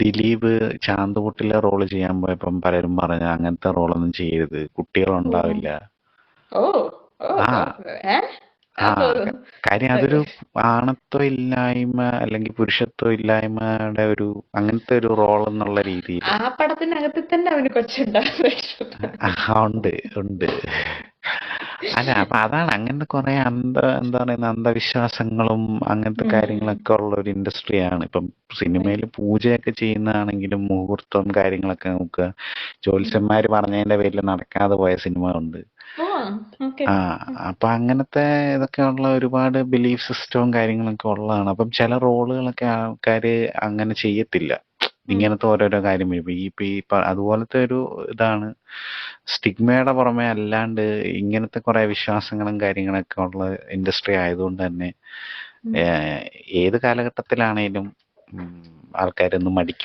Dileep ചാന്തുകുട്ടിലെ role ചെയ്യാൻ പോയപ്പം പലരും പറഞ്ഞ അങ്ങനത്തെ റോളൊന്നും ചെയ്യരുത്, ഓ കുട്ടികളുണ്ടാവില്ല. ഓ ഓ ആ ഏ ആ അതോ കാര്യം അതൊരു ആണത്വ ഇല്ലായ്മ അല്ലെങ്കിൽ പുരുഷത്വ ഇല്ലായ്മയുടെ ഒരു അങ്ങനത്തെ ഒരു റോൾ എന്നുള്ള രീതിയിൽ. ആ പടത്തിനകത്ത് തന്നെ അവന് കൊച്ചുണ്ടായിരുന്നു. ഉണ്ട് ഉണ്ട്. അല്ല അപ്പൊ അതാണ് അങ്ങനത്തെ കുറെ എന്താ പറയുന്ന അന്ധവിശ്വാസങ്ങളും അങ്ങനത്തെ കാര്യങ്ങളൊക്കെ ഉള്ള ഒരു ഇൻഡസ്ട്രിയാണ്. ഇപ്പം സിനിമയിൽ പൂജയൊക്കെ ചെയ്യുന്നതാണെങ്കിലും മുഹൂർത്തം കാര്യങ്ങളൊക്കെ നോക്കുക, ജ്യോത്സ്യന്മാര് പറഞ്ഞതിന്റെ പേരിൽ നടക്കാതെ പോയ സിനിമ ഉണ്ട്. ഓ ഓക്കെ. ആ അപ്പൊ അങ്ങനത്തെ ഇതൊക്കെയുള്ള ഒരുപാട് ബിലീഫ് സിസ്റ്റവും കാര്യങ്ങളൊക്കെ ഉള്ളതാണ്. അപ്പം ചില റോളുകളൊക്കെ ആൾക്കാര് അങ്ങനെ ചെയ്യത്തില്ല, ഇങ്ങനത്തെ ഓരോരോ കാര്യം വരുമ്പോ ഇപ്പൊ അതുപോലത്തെ ഒരു ഇതാണ്. സ്റ്റിഗ്മയുടെ പുറമെ അല്ലാണ്ട് ഇങ്ങനത്തെ കുറെ വിശ്വാസങ്ങളും കാര്യങ്ങളൊക്കെ ഉള്ള ഇൻഡസ്ട്രി ആയതുകൊണ്ട് തന്നെ ഏത് കാലഘട്ടത്തിലാണേലും ആൾക്കാരൊന്നും മടിക്കും.